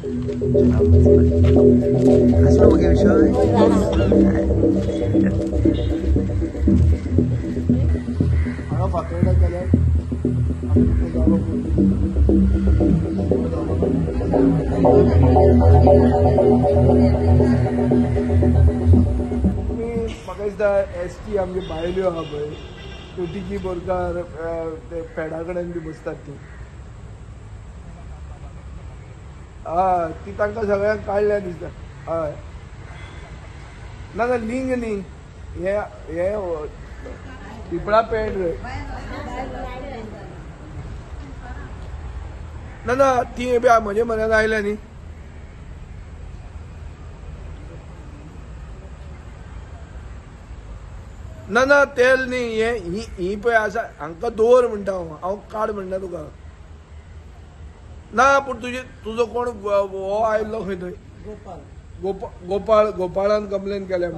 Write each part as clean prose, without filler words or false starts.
असलो मगे विषय फातोर्डा केल्यार म्हाका दिसता एसटी आमगे बायल्यो आहा पळय त्यो टिकी बोरकार ते पेडा कडेन बी बसतात ती हय ती तांकां सगळ्यांक काडल्या दिसता हय ना ना लिंग न्ही हे पिपळा पेंड रे ना ना ती म्हजे मनान आयल्या न्ही ना ना तेल न्ही ही पळय आसा हांकां दवर म्हणटा हांव काड म्हणटा तुका ना पूण तुजो कोण हो आयल्लो खंय थंय गोपाळान कंप्लेन केल्या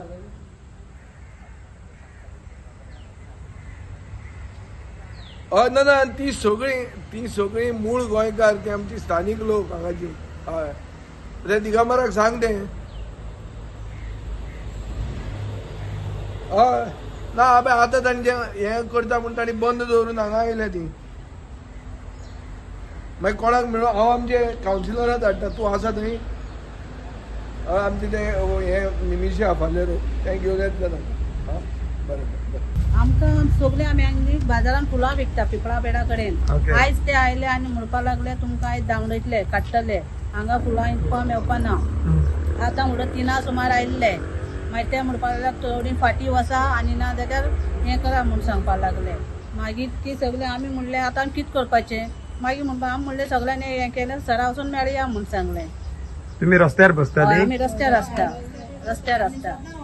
हय ना ना ती सगळी मूळ गोंयकार ती आमची स्थानीक लोक हांगाची हय ते दिगंबराक सांग ते हय ना आतां तांचे हें करता म्हण तांणी बंद दवरून हांगा आयल्या ती मागीर कोणाक मेळून हांव आमचे कावन्सिलराक धाडटा तूं आसा थंय हय आमचे ते हे निमिशे आफाले ते घेवन येतले तांकां बरें आमकां सगळे आमी हांगा बाजारान फुलां विकता पिपळा पेडा कडेन आयज ते आयले आनी म्हणपाक लागले तुमकां आयज धांवडयतले काडटले हांगा फुलां इतको मेवपा ना आतां म्हणून 3 सुमार आयिल्ले मागीर ते म्हणपाक लागले थोडी फाटी वसा आनी ना जाल्यार हें करा म्हूण सांगपाक लागले मागीर ती सगळे आमी म्हणलें आतां कितें करपाचें मागीर म्हणपा आमी म्हणलें सगळ्यांनी हें केलें सरा वचून मेळया म्हूण सांगलें तुमी रस्त्यार बसता आमी रस्त्यार आसता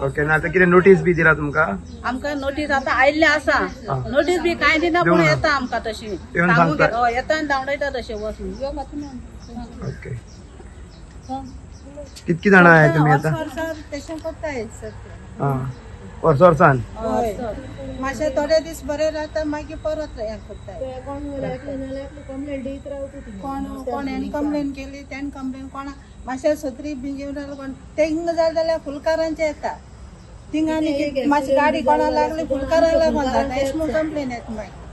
ओके ना आतां कितें नोटीस बी दिला तुमकां आमकां नोटीस आतां आयिल्ले आसा नोटीस बी कांय दिना पूण येता आमकां तशी येता आनी धांवडयता तशें वचून ओके कितकी जाणां आहाय तुमी आतां तशें करताय वर्सान मातशें थोडे दीस बरें रावता मागीर परत हें करताय कोण हेणी कंप्लेन केली तेणी कंप्लेन कोणा मातशें सत्री बी घेवन कोण तेंग जाय जाल्यार फुलकारांचे येता थिंग आनी मातशी गाडी कोणा लागली फुलकारांक लागून जाता अशें म्हूण कंप्लेन येता मागीर